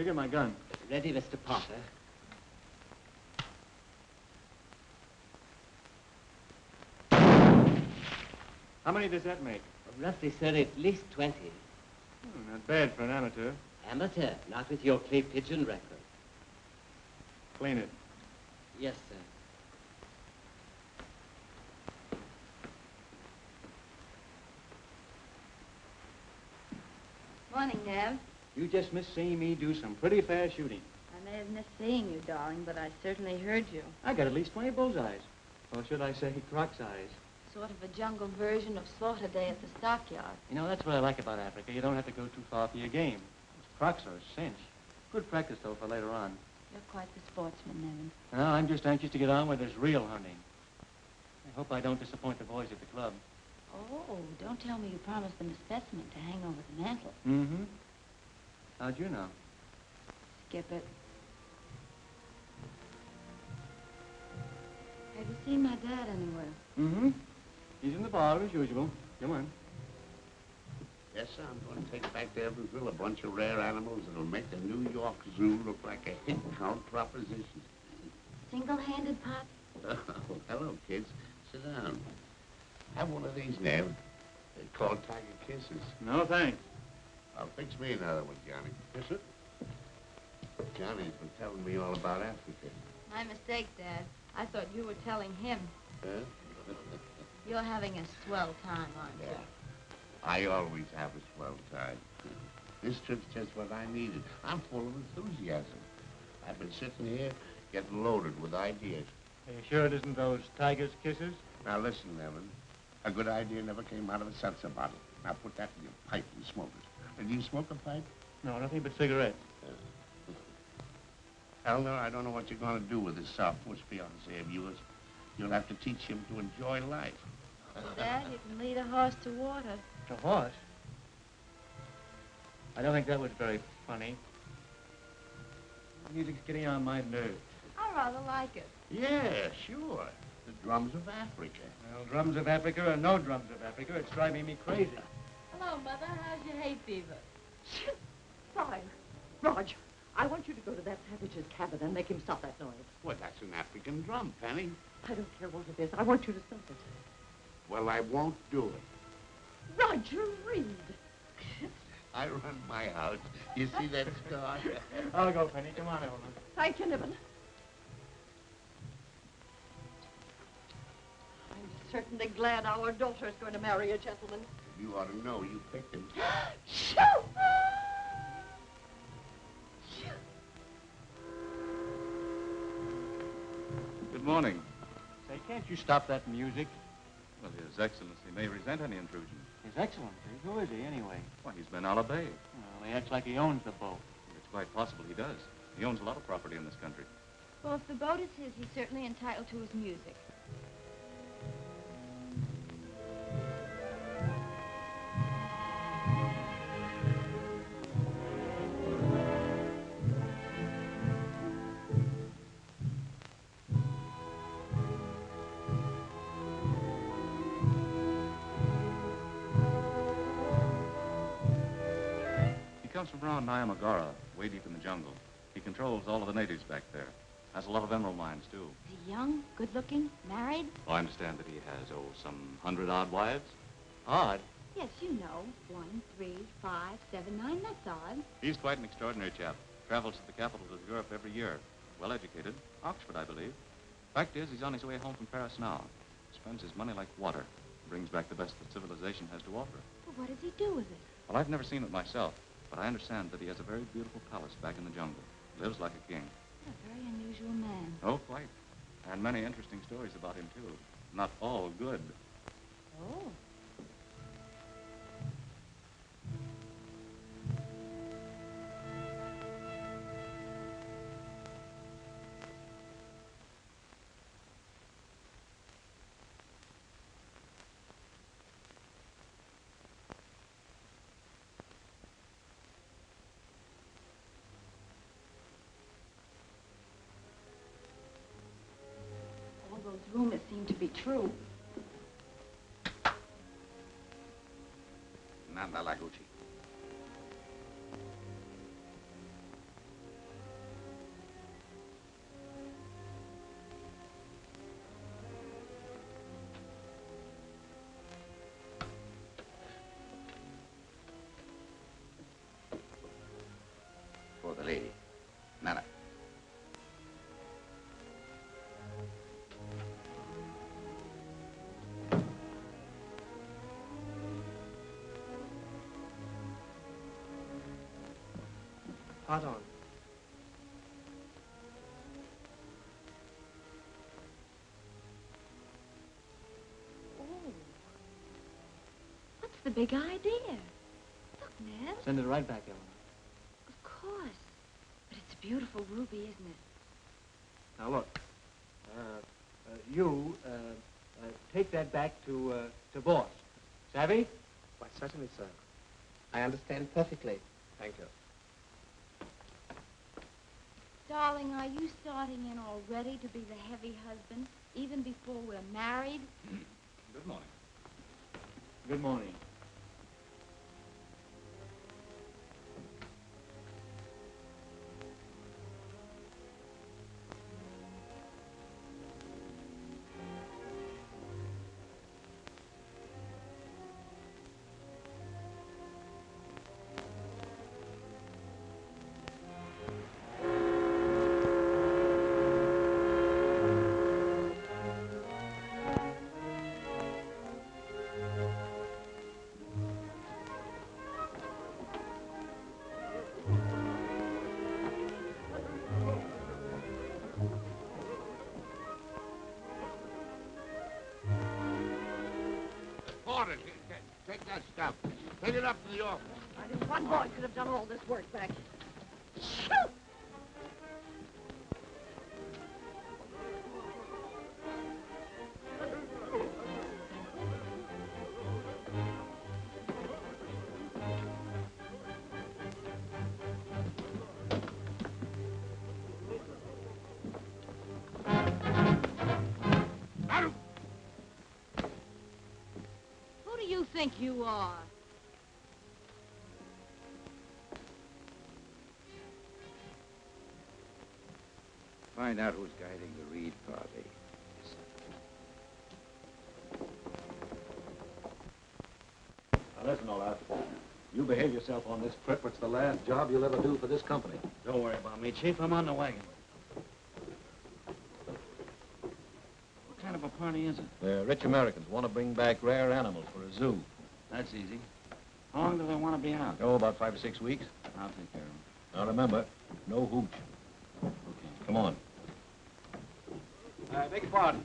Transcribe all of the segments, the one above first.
Trigger my gun. Ready, Mr. Potter. How many does that make? Well, roughly, sir, at least 20. Not bad for an amateur. Amateur, not with your clay pigeon record. Clean it. Yes, sir. Morning, Nev. You just missed seeing me do some pretty fast shooting. I may have missed seeing you, darling, but I certainly heard you. I got at least 20 bullseyes. Or should I say croc's eyes? Sort of a jungle version of Slaughter Day at the stockyard. You know, that's what I like about Africa. You don't have to go too far for your game. Those crocs are a cinch. Good practice, though, for later on. You're quite the sportsman, Nevin. No, I'm just anxious to get on where there's real hunting. I hope I don't disappoint the boys at the club. Oh, don't tell me you promised them a specimen to hang over the mantel. Mm-hmm. How'd you know? Skip it. Have you seen my dad anywhere? Mm-hmm. He's in the bar as usual. Come on. Yes, sir, I'm going to take back to Evansville a bunch of rare animals that'll make the New York Zoo look like a hit count proposition. Single-handed, Pop? Oh, hello, kids. Sit down. Have one of these, Nev. They're called Tiger Kisses. No, thanks. I'll fix me another one, Johnny. Yes, sir. Johnny's been telling me all about Africa. My mistake, Dad. I thought you were telling him. Huh? You're having a swell time, aren't you? Yeah. I always have a swell time. This trip's just what I needed. I'm full of enthusiasm. I've been sitting here getting loaded with ideas. Are you sure it isn't those tiger's kisses? Now listen, Evan. A good idea never came out of a seltzer bottle. Now put that in your pipe and smoke it. Do you smoke a pipe? No, nothing but cigarettes. Eleanor, I don't know what you're going to do with this sophomore fiancé of yours. You'll have to teach him to enjoy life. Dad, you can lead a horse to water. A horse? I don't think that was very funny. The music's getting on my nerves. I rather like it. Yeah, sure. The drums of Africa. Well, drums of Africa or no drums of Africa, it's driving me crazy. Hello, Mother. How's your hay fever? Fine. Raj, I want you to go to that savage's cabin and make him stop that noise. Well, that's an African drum, Penny. I don't care what it is. I want you to stop it. Well, I won't do it. Roger Reed. I run my house. You see that scar? I'll go, Penny. Come on, Eleanor. Thank you, Niven. I'm certainly glad our daughter's going to marry a gentleman. You ought to know. You picked him. Shoot! Good morning. Say, can't you stop that music? Well, His Excellency may resent any intrusion. His Excellency? Who is he, anyway? Why, he's been Ala Bay. Well, he acts like he owns the boat. It's quite possible he does. He owns a lot of property in this country. Well, if the boat is his, he's certainly entitled to his music. He comes from around Nyamagara, way deep in the jungle. He controls all of the natives back there. Has a lot of emerald mines, too. Is he young, good-looking, married? Oh, I understand that he has, some 100-odd wives. Odd. Yes, you know. 1, 3, 5, 7, 9, that's odd. He's quite an extraordinary chap. Travels to the capitals of Europe every year. Well-educated. Oxford, I believe. Fact is, he's on his way home from Paris now. Spends his money like water. Brings back the best that civilization has to offer. Well, what does he do with it? Well, I've never seen it myself, but I understand that he has a very beautiful palace back in the jungle. Lives like a king. A very unusual man. Oh, quite. And many interesting stories about him, too. Not all good. Oh. Those rumors seem to be true. Nanda Laguchi. Hot on. Oh. What's the big idea? Look, Ned. Send it right back, Eleanor. Of course. But it's a beautiful ruby, isn't it? Now, look. You take that back to boss. Savvy? Why, certainly, sir. I understand perfectly. Thank you. Darling, are you starting in already to be the heavy husband, even before we're married? Good morning. Good morning. Porter, take that stuff. Take it up to the office. I knew one boy could have done all this work back. Shoot! Who do you think you are? Find out who's guiding the Reed party. Now listen, Olaf. You behave yourself on this trip, it's the last job you'll ever do for this company. Don't worry about me, Chief. I'm on the wagon. What kind of a party is it? They're rich Americans want to bring back rare animals for a zoo. That's easy. How long do they want to be out? Oh, about 5 or 6 weeks. I'll take care of them. Now remember, no hooch. Okay. Come on. Beg your pardon.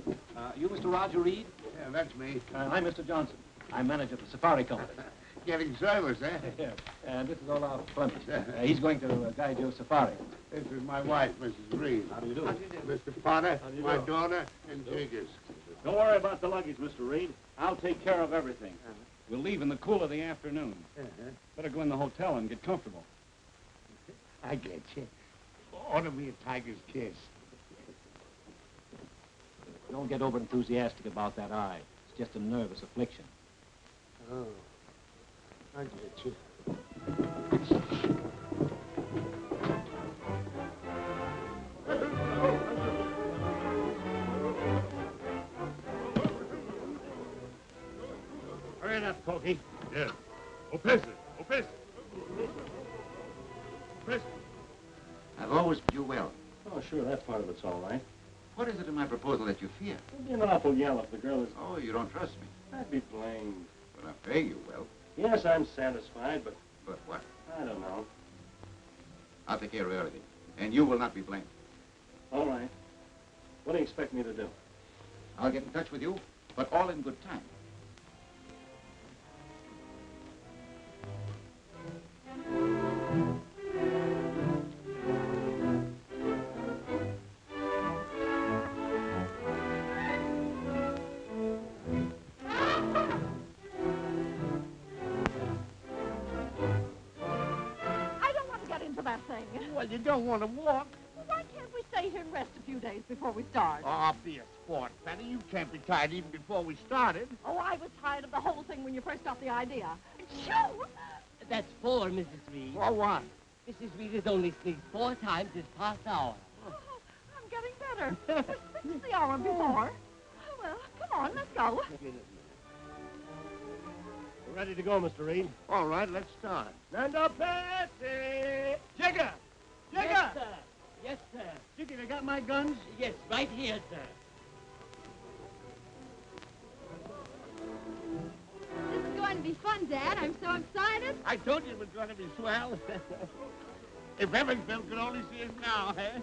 You Mr. Roger Reed? Yeah, that's me. I'm Mr. Johnson. I'm manager of the safari company. Getting service, eh? Yeah. And this is Olaf Clemens. He's going to guide your safari. This is my wife, Mrs. Reed. How do you do? Mr. Potter, my daughter, and Jiggers. Don't worry about the luggage, Mr. Reed. I'll take care of everything. We'll leave in the cool of the afternoon. Better go in the hotel and get comfortable. I get you. Order me a tiger's kiss. Don't get over-enthusiastic about that eye. It's just a nervous affliction. Oh, I get you. Hurry it up, Corky. Yes. Opesa. Opesa. Opesa. I've always bid you well. Oh, sure, that part of it's all right. What is it in my proposal that you fear? It'd be an awful yell if the girl is... Oh, you don't trust me. I'd be blamed. But I pay you well. Yes, I'm satisfied, but But what? I don't know. I'll take care of everything. And you will not be blamed. All right. What do you expect me to do? I'll get in touch with you, but all in good time. I don't want to get into that thing. Well, you don't want to walk. Well, why can't we stay here and rest a few days before we start? Oh, be a sport, Fanny. You can't be tired even before we started. Oh, I was tired of the whole thing when you first got the idea. Shoo! That's 4, Mrs. Reed. For what? Mrs. Reed has only sneezed 4 times this past hour. Oh, I'm getting better. This is the hour before. Well, come on, let's go. We're ready to go, Mr. Reed. All right, let's start. Stand up, Patsy! Jigger! Jigger! Yes, sir. Yes, sir. Jigger, you got my guns? Yes, right here, sir. This is going to be fun, Dad. I'm so excited. I told you it was going to be swell. If Evansville could only see us now, eh?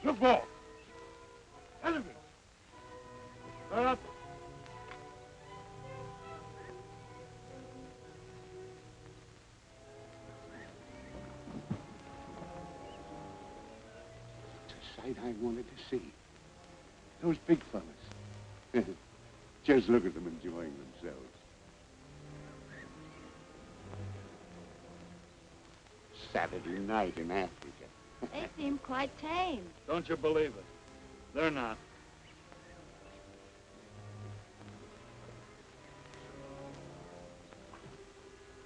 Look, ball. Elephants. Start up. It's a sight I wanted to see. Those big fellas. Just look at them enjoying themselves. Saturday night in Africa. They seem quite tame. Don't you believe it? They're not.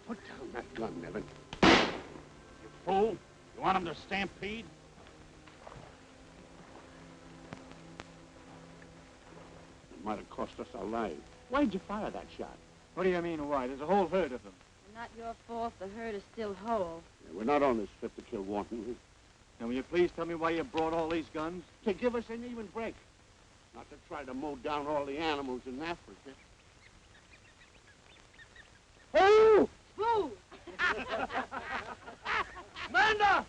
Put down that gun, Nevin. You fool. You want them to stampede? It might have cost us our lives. Why'd you fire that shot? What do you mean, why? There's a whole herd of them. Not your fault the herd is still whole. Yeah, we're not on this trip to kill wantonly. Now, will you please tell me why you brought all these guns? To give us an even break. Not to try to mow down all the animals in Africa. Oh! Boo! Amanda!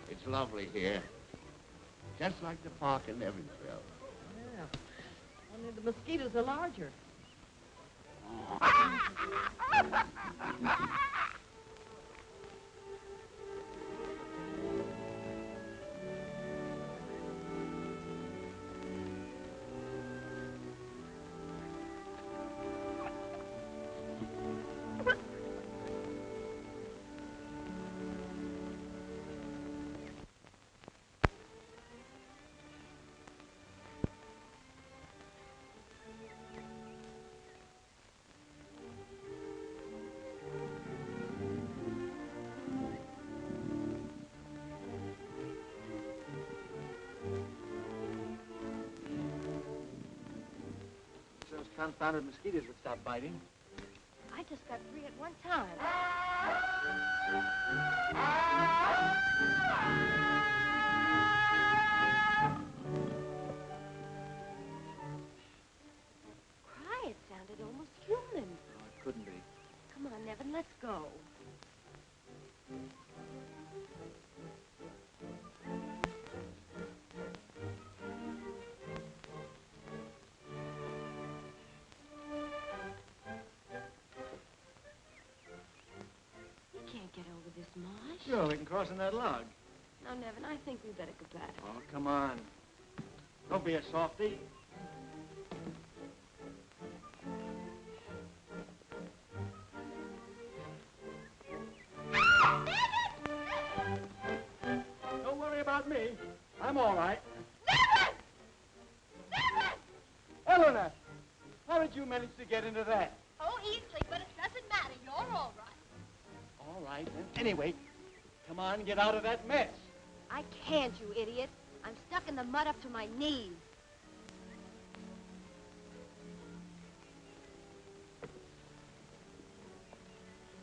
It's lovely here. Just like the park in Evansville. Yeah. Only the mosquitoes are larger. Those confounded mosquitoes would stop biting. I just got 3 at one time. Cry, it sounded almost human. No, it couldn't be. Come on, Nevin, let's go. We can't get over this marsh. Sure, we can cross on that log. Now, Nevin, I think we better go back. Oh, come on. Don't be a softy. Don't worry about me. I'm all right. Eleanor, how did you manage to get into that? Oh, easily, but it doesn't matter. You're all right. All right, then. Anyway, come on, get out of that mess. I can't, you idiot. I'm stuck in the mud up to my knees.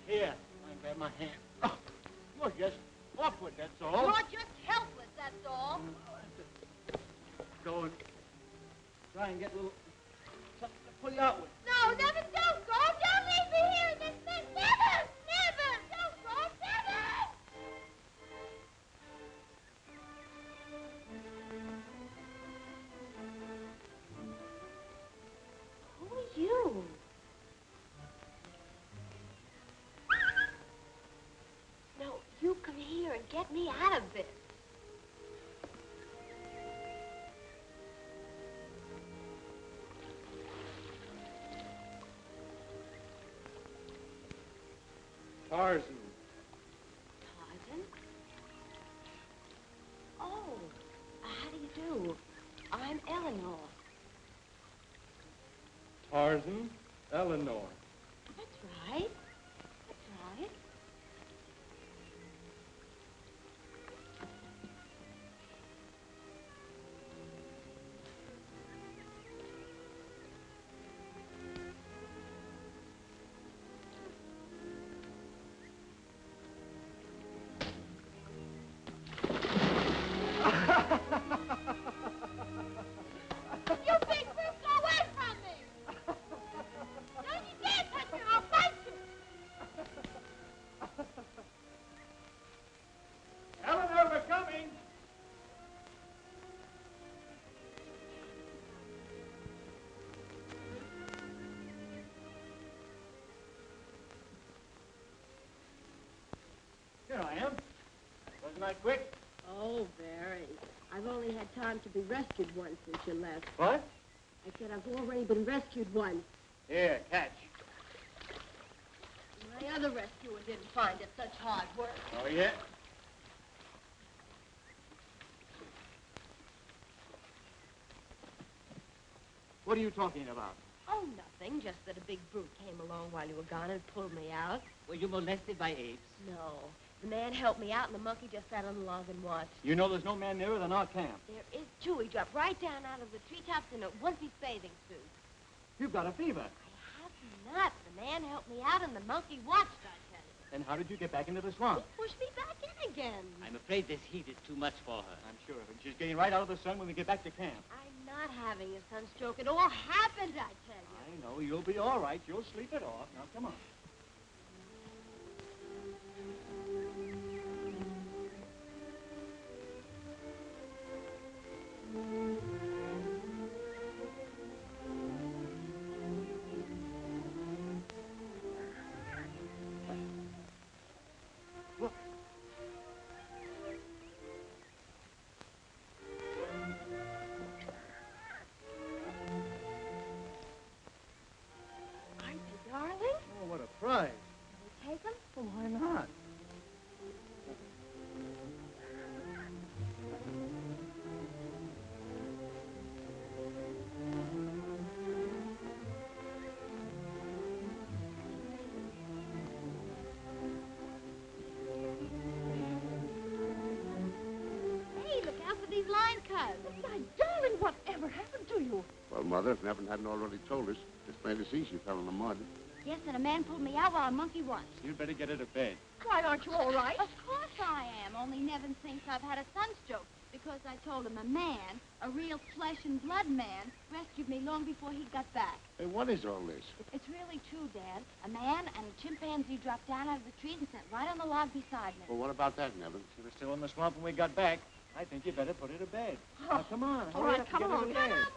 Here, I grab my hand. Oh, you're just awkward, that's all. You're just helpless, that's all. Go and try and get a little something to pull you out with. No, Nevin, don't go. Don't leave me here in this mess. Nevin! Nevin! Don't go, Nevin! Who are you? No, you come here and get me out of this. Tarzan. Tarzan? Oh, how do you do? I'm Eleanor. Tarzan, Eleanor. That's right. That's right. You big brute, go away from me! Don't you dare touch me, I'll bite you! tonight quick? Oh, very. I've only had time to be rescued once since you left. What? I said I've already been rescued once. Here, catch. My other rescuer didn't find it such hard work. Oh, yeah? What are you talking about? Oh, nothing. Just that a big brute came along while you were gone and pulled me out. Were you molested by apes? No. The man helped me out, and the monkey just sat on the log and watched. You know there's no man nearer than our camp. There is, too. He dropped right down out of the treetops in a one-piece bathing suit. You've got a fever. I have not. The man helped me out, and the monkey watched, I tell you. Then how did you get back into the swamp? He pushed me back in again. I'm afraid this heat is too much for her. I'm sure of it. She's getting right out of the sun when we get back to camp. I'm not having a sunstroke. It all happened, I tell you. I know. You'll be all right. You'll sleep it off. Now, come on. Right. Can we take him? Well, why not? Hey, look out for these line cuts. My darling, whatever happened to you? Well, Mother, if Nevin hadn't already told us, it's plain to see she fell in the mud. Yes, and a man pulled me out while a monkey watched. You'd better get her to bed. Why, aren't you all right? Of course I am, only Nevin thinks I've had a sunstroke because I told him a man, a real flesh and blood man, rescued me long before he got back. Hey, what is all this? It's really true, Dad. A man and a chimpanzee dropped down out of the trees and sat right on the log beside me. Well, what about that, Nevin? She was still in the swamp when we got back. I think you better put her to bed. Oh. Now, come on. All Hurry right, up and come get her on. to But bed. I'm all right.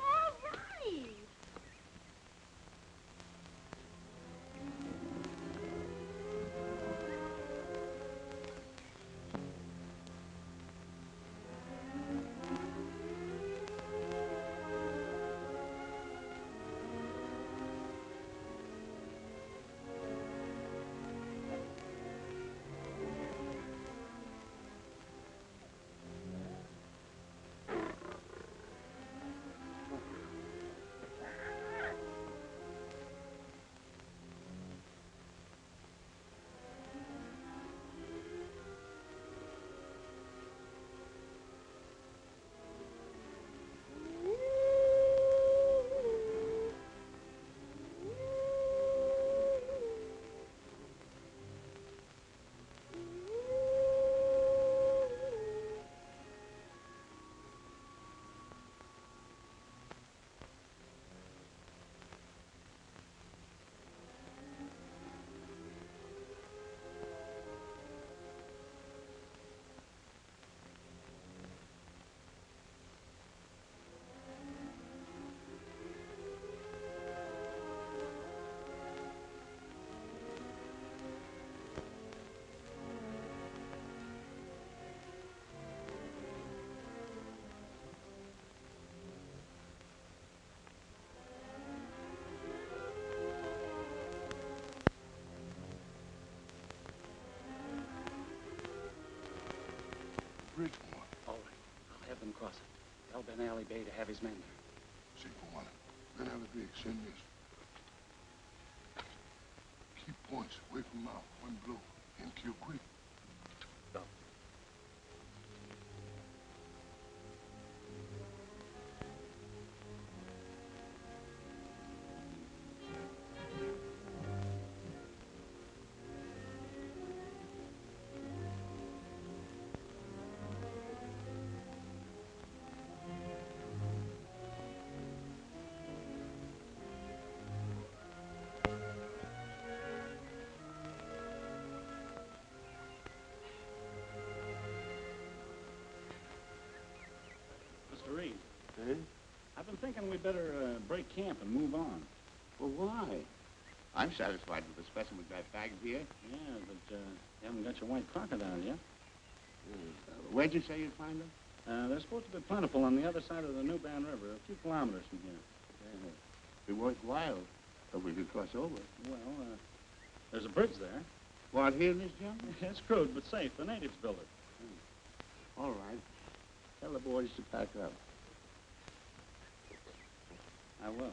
Bridgemore. All right. I'll have them cross it. Tell Ben Ali Bey to have his men there. Sí, cubana. Ben Ali Bey, send this. Keep points away from mouth. One blow. And kill quick. Go. Mr. Reed. Eh? I've been thinking we'd better break camp and move on. Well, why? I'm satisfied with the specimens I've bagged here. Yeah, but you haven't got your white crocodile yet. Where'd you say you'd find them? They're supposed to be plentiful on the other side of the New Band River, a few kilometers from here. Be worthwhile if we could cross over. Well, there's a bridge there. What, here in this jungle? It's crude, but safe. The natives built it. All right. Tell the boys to pack up. I will.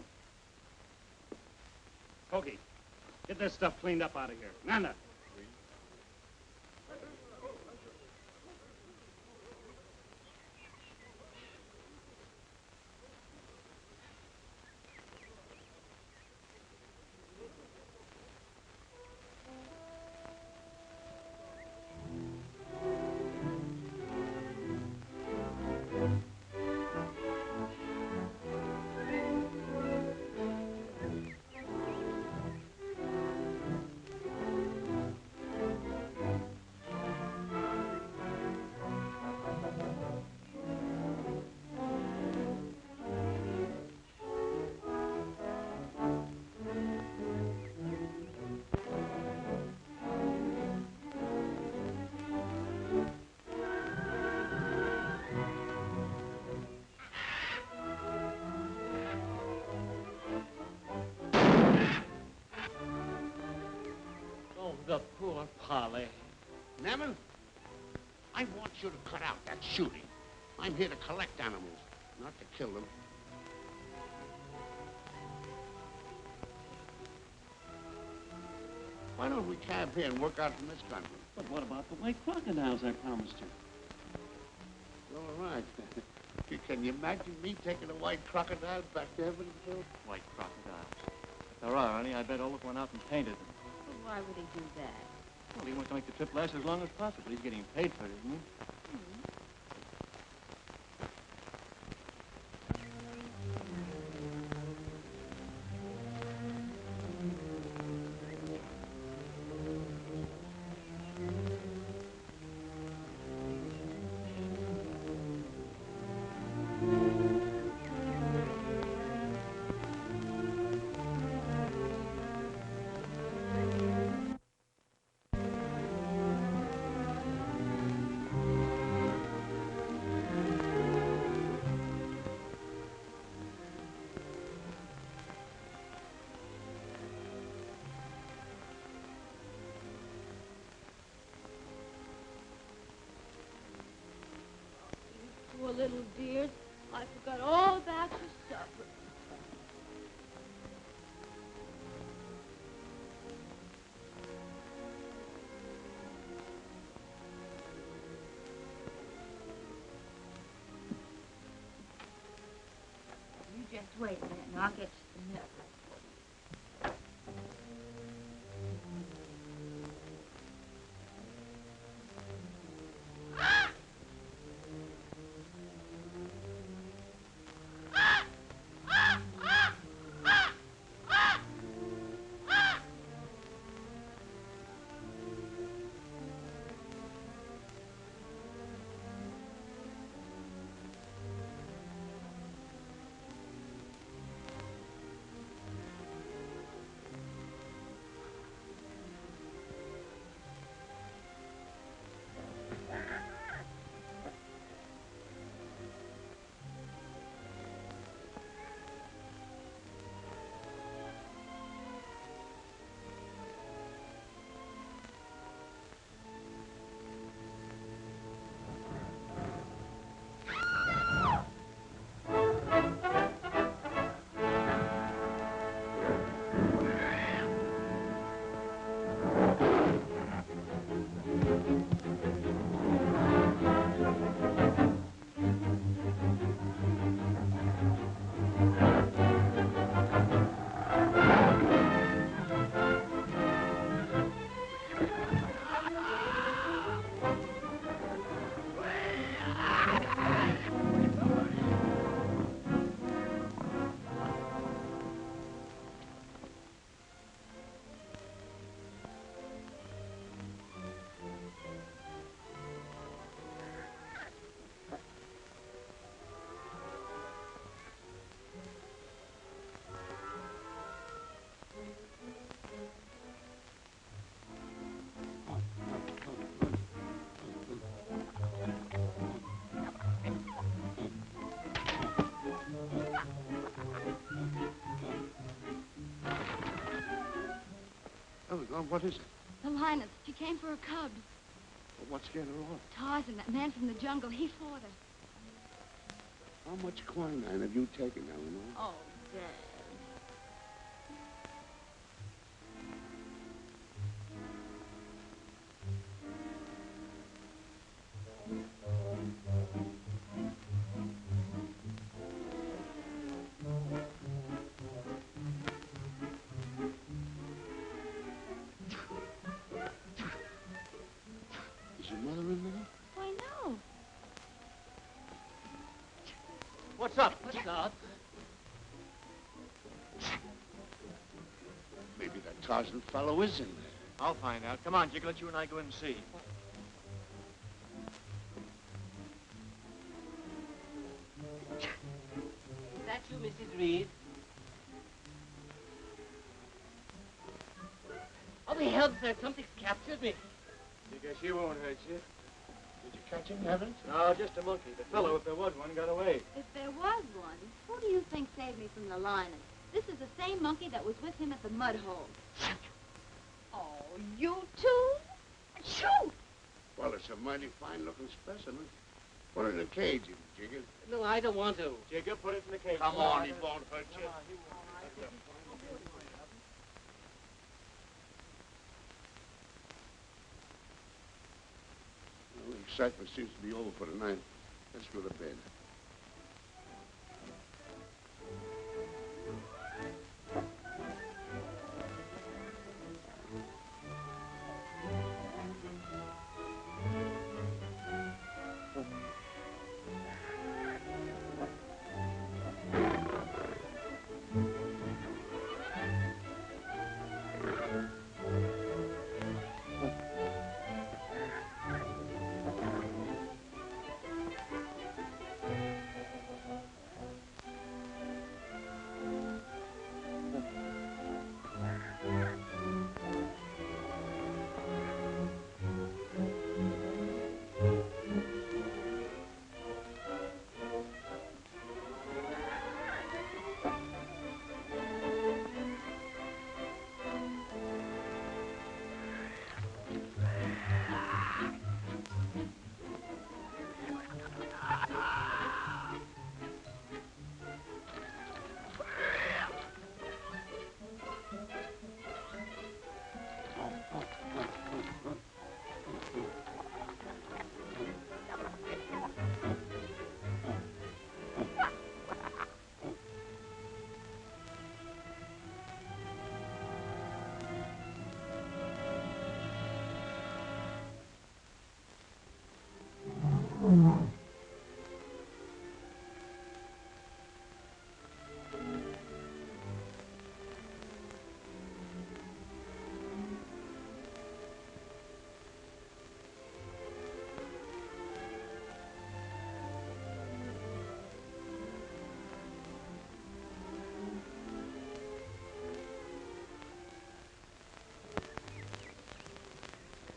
Kogi, get this stuff cleaned up out of here. Nanda. The poor Polly. Nevin, I want you to cut out that shooting. I'm here to collect animals, not to kill them. Why don't we camp here and work out from this country? But what about the white crocodiles I promised you? All right. Can you imagine me taking a white crocodile back to Evansville? White crocodiles. If there are any, I bet Olaf went out and painted them. Well, why would he do that? Well, he wants to make the trip last as long as possible. He's getting paid for it, isn't he? Poor little dears. I forgot all about your supper. You just wait a minute, and I'll get you some milk. going on? What is it? The lioness. She came for her cubs. Well, what scared her off? Tarzan, that man from the jungle, he fought her. How much quinine have you taken, Eleanor? Oh, Dad. Is your mother in there? Why, no. What's up? What's up? Maybe that Tarzan fellow is in there. I'll find out. Come on, Jigger, let you and I go in and see. Is that you, Mrs. Reed? Oh, the hell, sir, something's captured me. Jigger, she won't hurt you. Did you catch him, Evans? No, just a monkey. The fellow, if there was one, got away. If there was one, who do you think saved me from the lioness? This is the same monkey that was with him at the mud hole. Oh, you two? Shoot! Well, it's a mighty fine-looking specimen. Put it in a cage, you Jigger. No, I don't want to. Jigger, put it in the cage. Come on, he won't hurt you. Well, the excitement seems to be over for the night. Let's go to bed.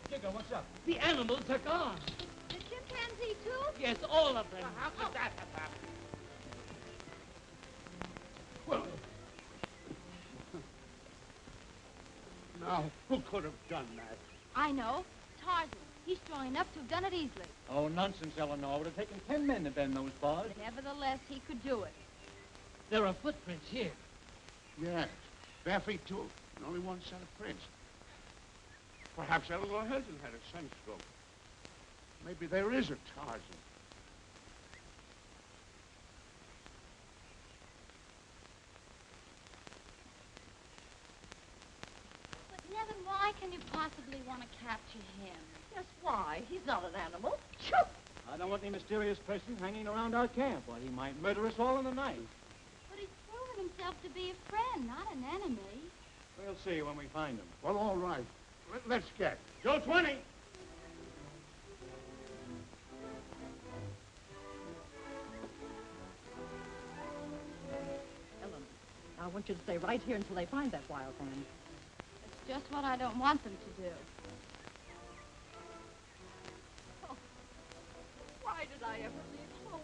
Jigger, what's up? The animals are gone. The chimpanzee, too? Yes, all of them. How could that have happened? Well, now, who could have done that? I know. Tarzan. He's strong enough to have done it easily. Oh, nonsense, Eleanor. It would have taken 10 men to bend those bars. Nevertheless, he could do it. There are footprints here. Yes, bare feet too, and only one set of prints. Perhaps Eleanor hasn't had a sunstroke. Maybe there is a Tarzan. But, Nevin, why can you possibly want to capture him? Just why? He's not an animal. Shoot! I don't want any mysterious person hanging around our camp. Well, he might murder us all in the night. But he's proven himself to be a friend, not an enemy. We'll see when we find him. Well, all right. Let's get. Joe 20! Eleanor, I want you to stay right here until they find that wild man. It's just what I don't want them to do. Oh, why did I ever leave home?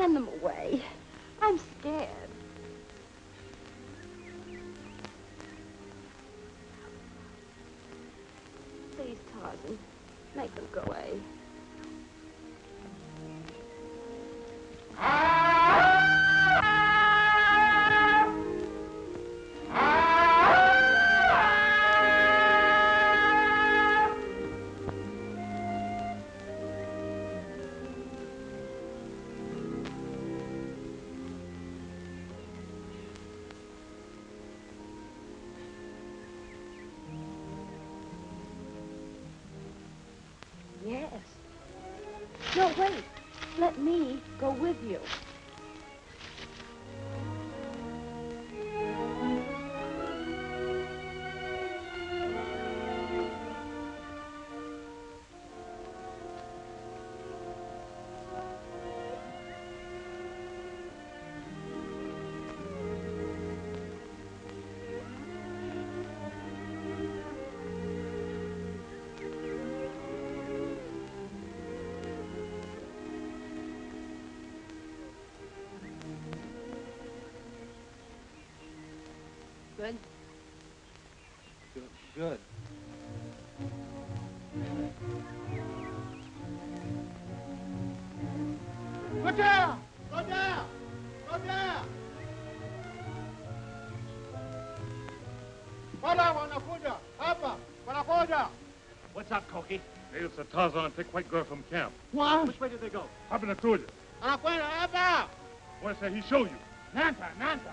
Send them away. I'm scared. Please, Tarzan, make them go away. Yes. No, wait. Let me go with you. Good? Good. Go down! Go down! Go down! Hola, wanakuja! Hapa! Wanakuja! What's up, Cokie? It's a Tarzan and thick white girl from camp. What? Which way did they go? Up in the cruiser. Anakwenda hapa! What I say he show you? Nanta, Nanta.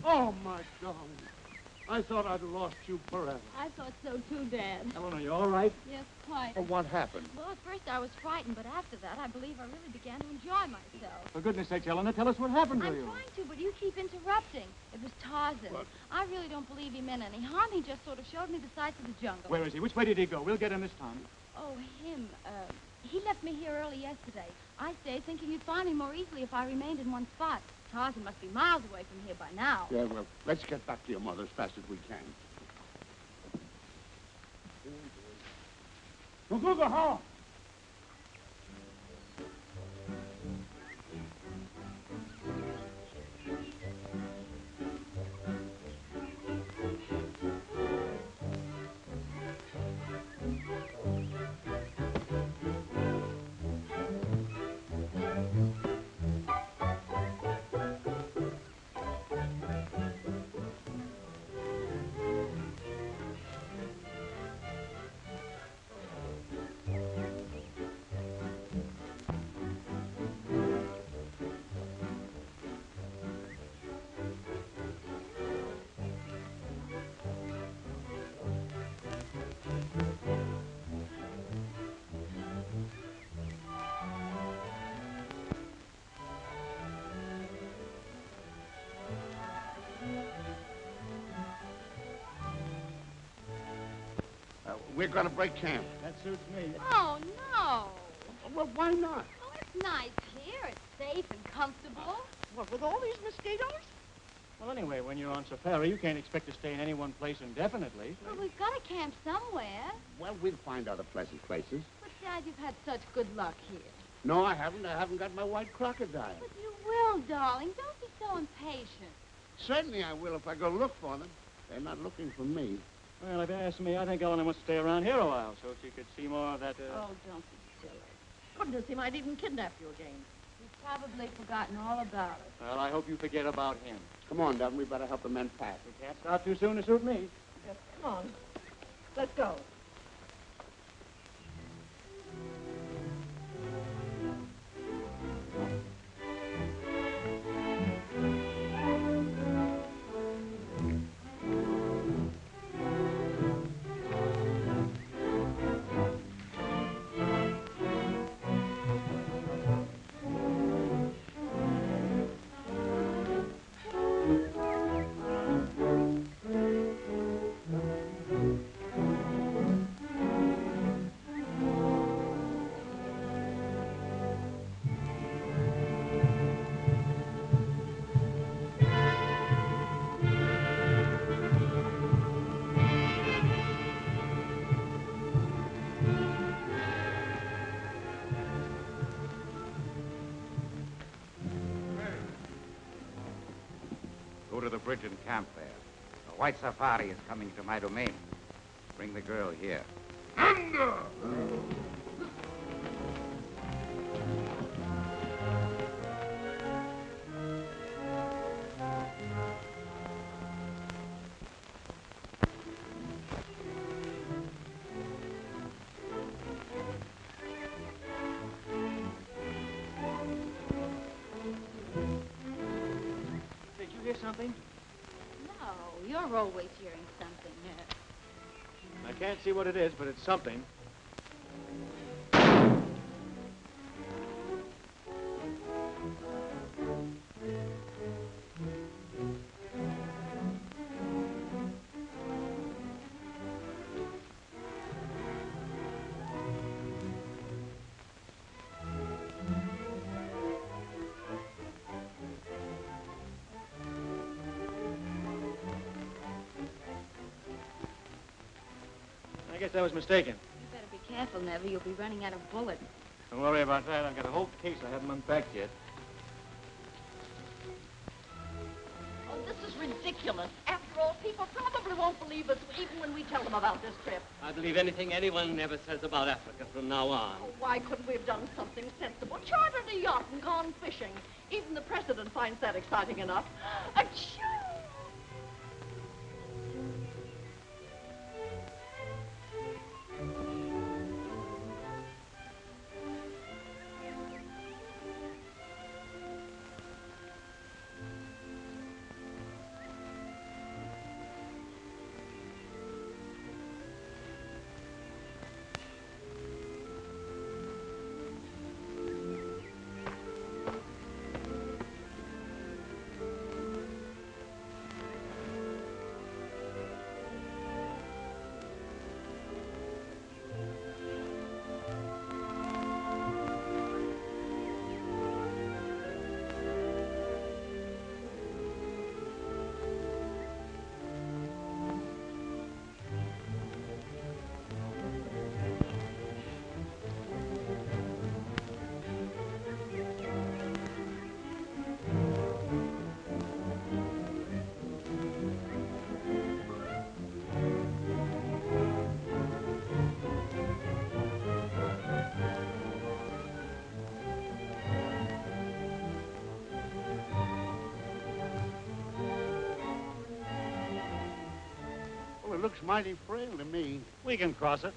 Oh, my darling. I thought I'd lost you forever. I thought so too, Dad. Eleanor, you all right? Yes, quite. Well, what happened? Well, at first I was frightened, but after that, I believe I really began to enjoy myself. For goodness sakes, Eleanor, tell us what happened to I'm you. trying to, but you keep interrupting. It was Tarzan. What? I really don't believe he meant any harm. He just sort of showed me the sights of the jungle. Where is he? Which way did he go? We'll get him this time. Oh, him. He left me here early yesterday. I stayed thinking you'd find him more easily if I remained in one spot. Tarzan must be miles away from here by now. Yeah, well, let's get back to your mother as fast as we can. Go home. We're going to break camp. That suits me. Oh, no. Well, why not? Oh, it's nice here. It's safe and comfortable. What, with all these mosquitoes? Well, anyway, when you're on safari, you can't expect to stay in any one place indefinitely. Well, we've got to camp somewhere. Well, we'll find other pleasant places. But, Dad, you've had such good luck here. No, I haven't. I haven't got my white crocodile. But you will, darling. Don't be so impatient. Certainly I will if I go look for them. They're not looking for me. Well, if you ask me, I think Eleanor must stay around here a while so she could see more of that, Oh, don't be silly. Goodness, he might even kidnap you again. He's probably forgotten all about it. Well, I hope you forget about him. Come on, Devin. We better help the men pack. We can't start too soon to suit me. Yes, come on. Let's go. Go to the bridge and camp there. A white safari is coming to my domain. Bring the girl here. Thunder! Did you hear something? No, you're always hearing something. I can't see what it is, but it's something. I guess I was mistaken. You better be careful, Never. You'll be running out of bullets. Don't worry about that. I've got a whole case I haven't unpacked yet. Oh, this is ridiculous. After all, people probably won't believe us even when we tell them about this trip. I believe anything anyone ever says about Africa from now on. Oh, why couldn't we have done something sensible? Chartered a yacht and gone fishing. Even the president finds that exciting enough. Achoo! looks mighty frail to me. We can cross it.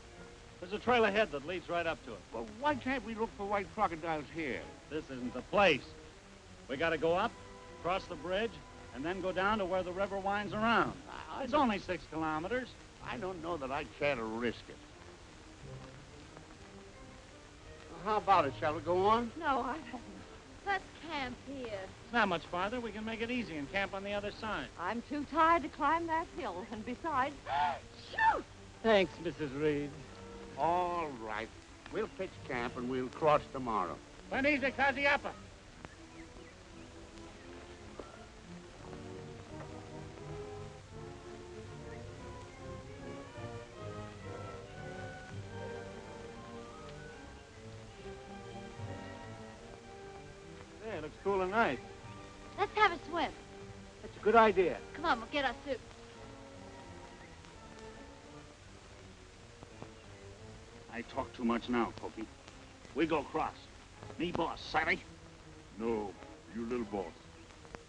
There's a trail ahead that leads right up to it. Well, why can't we look for white crocodiles here? This isn't the place. We gotta go up, cross the bridge, and then go down to where the river winds around. It's only 6 kilometers. I don't know that I care to risk it. How about it? Shall we go on? No, I don't. Let's camp here. It's not much farther. We can make it easy and camp on the other side. I'm too tired to climb that hill. And besides, shoot! Thanks, Mrs. Reed. All right. We'll pitch camp and we'll cross tomorrow. When easy, Kaziapa. Hey, it looks cool and nice. Let's have a swim. That's a good idea. Come on, we'll get our suits. I talk too much now, Pokey. We go cross. Me boss, savvy? No, you little boss.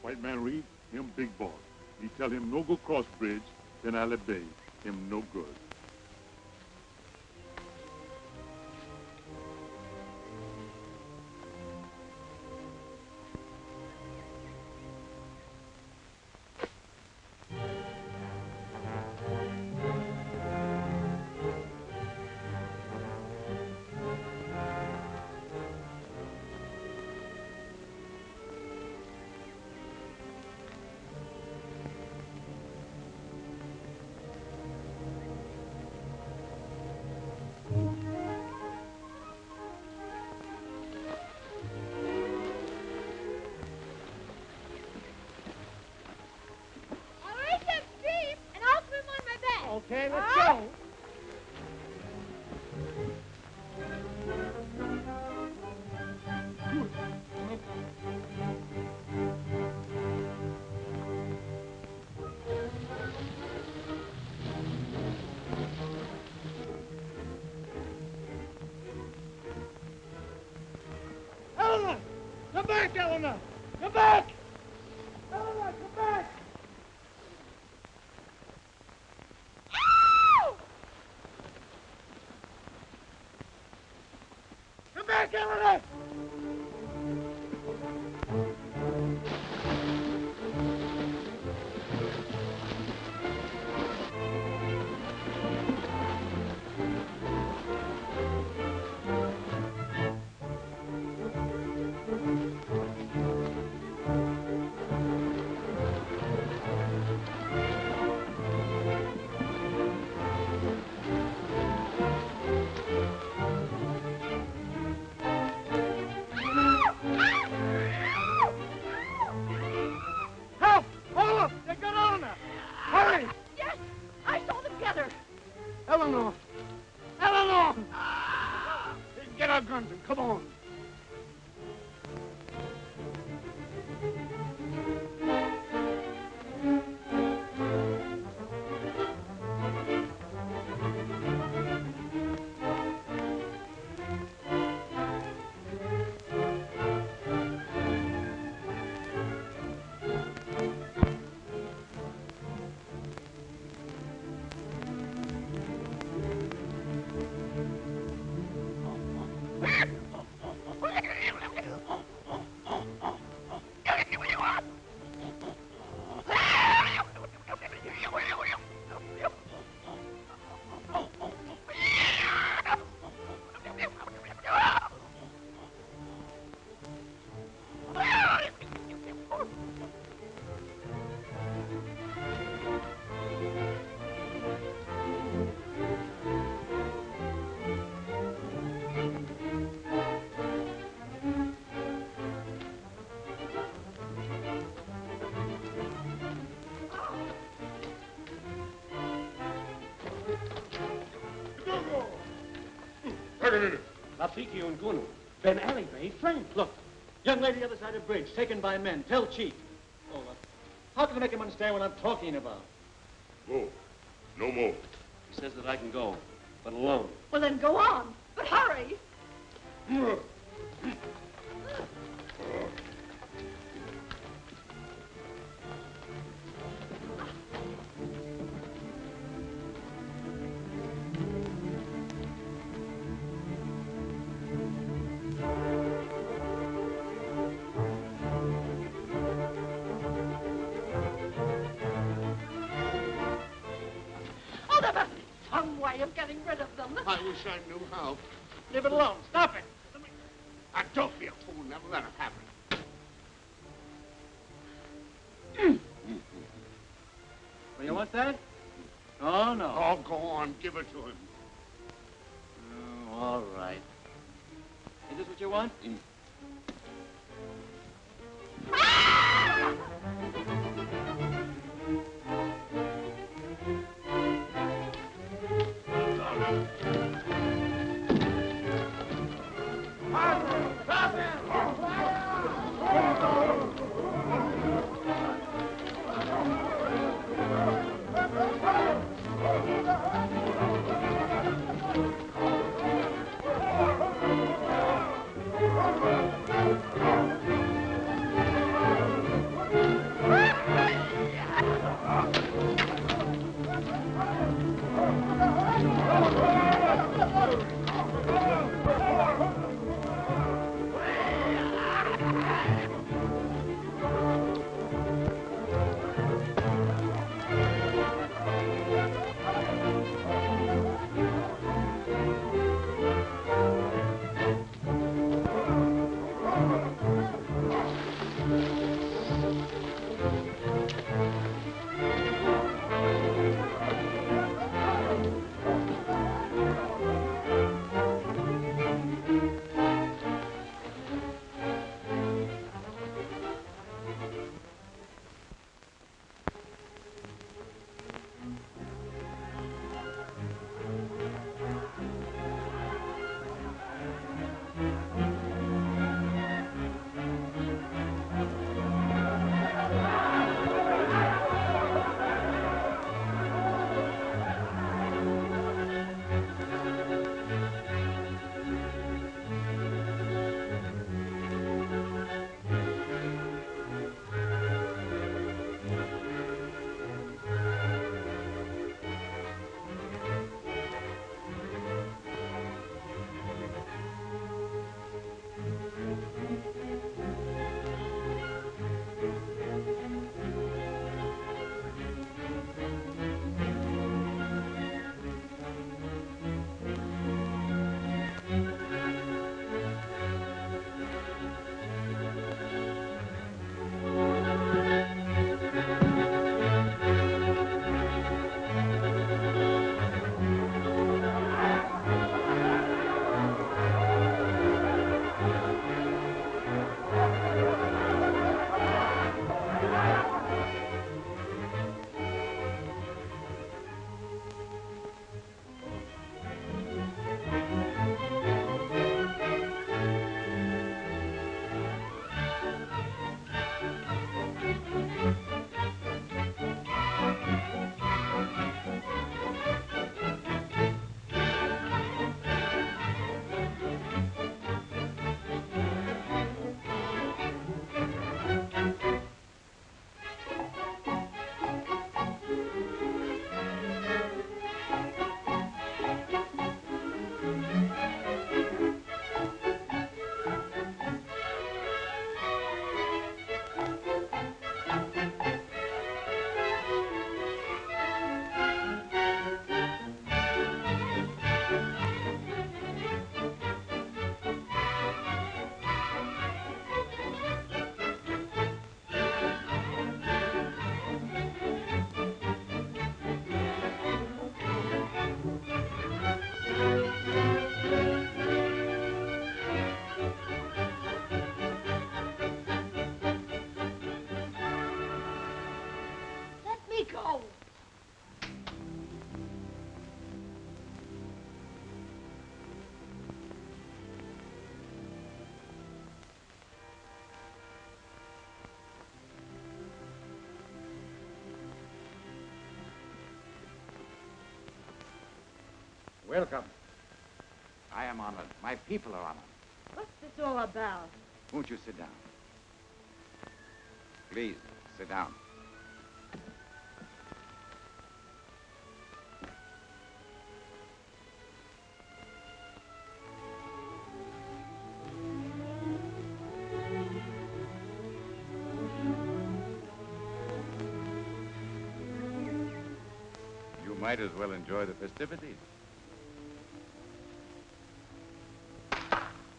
White man Reed, him big boss. He tell him no go cross bridge, then I'll obey. Him no good. Okay, let's go. Eleanor! Come back, Eleanor! Come back! Eleanor, come back! Come back, Eleanor! Help! Hold up! They got Eleanor! Hurry! Yes, I saw them get her. Eleanor! Eleanor! Get our guns and come on. Rafiki and Gunu. Ben Ali, mate. Friend. Look. Young lady other side of bridge, taken by men. Tell chief. Oh, how can I make him understand what I'm talking about? Go. No more. He says that I can go, but alone. Well, then go on. But hurry. getting rid of them. I wish I knew how. Leave it alone. Stop it. Now, don't be a fool. Never let it happen. Well, you want that? Oh, no. Oh, go on. Give it to him. Oh, all right. Is this what you want? Go. Welcome. I am honored. My people are honored. What's this all about? Won't you sit down? Please, sit down. You might as well enjoy the festivities.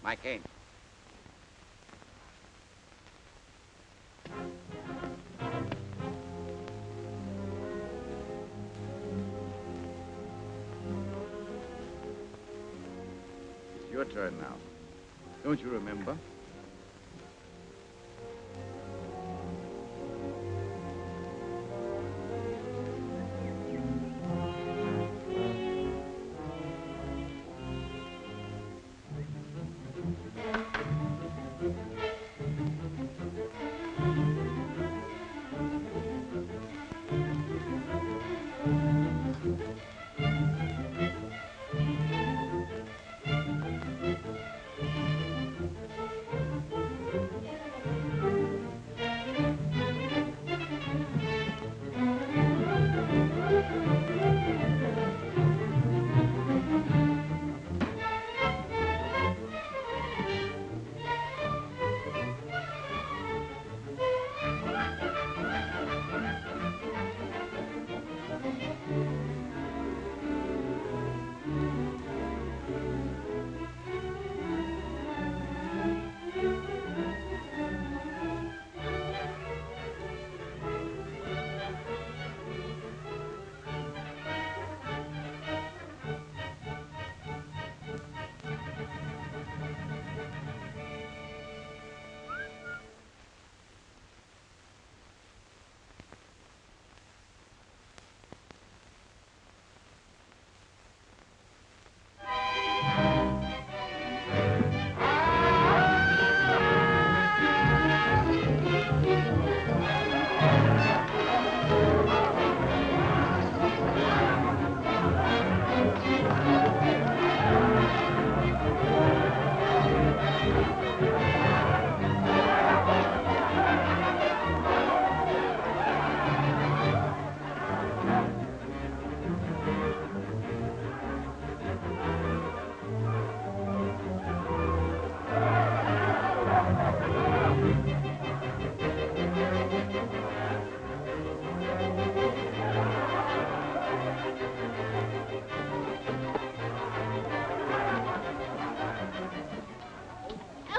My cane. It's your turn now. Don't you remember?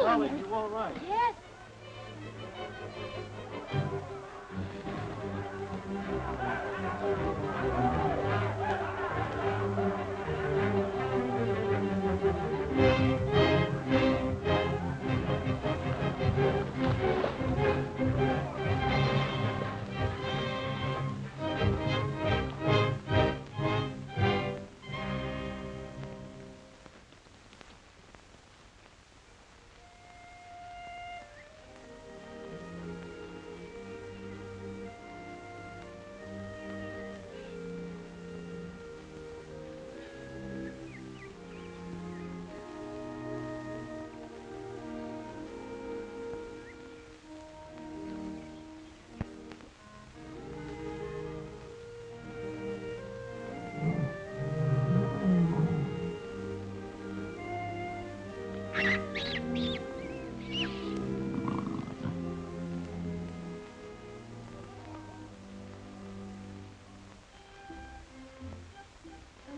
Golly, you all right? Yes.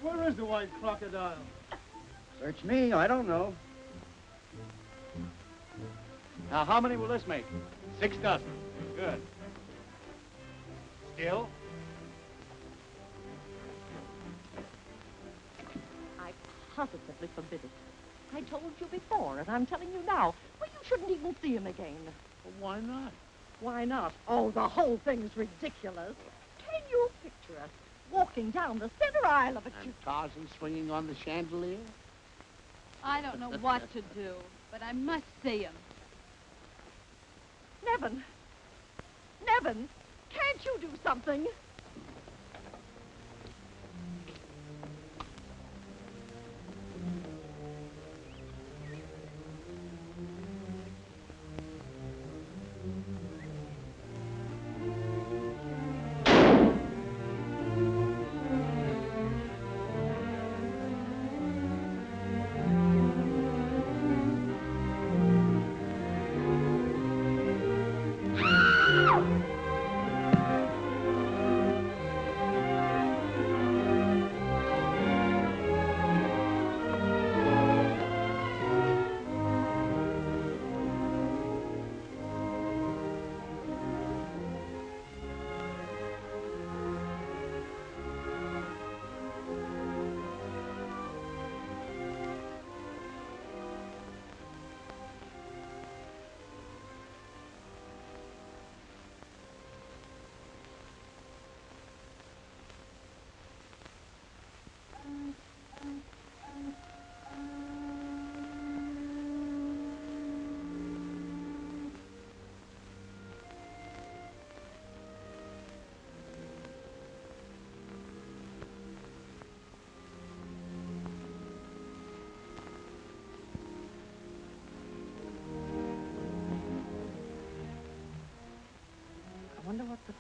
Where is the white crocodile? Search me, I don't know. Now, how many will this make? 6 dozen. Good. Still? I positively forbid it. I told you before, and I'm telling you now. Well, you shouldn't even see him again. Well, why not? Why not? Oh, the whole thing's ridiculous. Can you picture us walking down the center aisle of a... And Tarzan swinging on the chandelier? I don't know what to do, but I must see him. Nevin! Nevin! Can't you do something?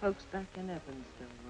folks back in Evansville.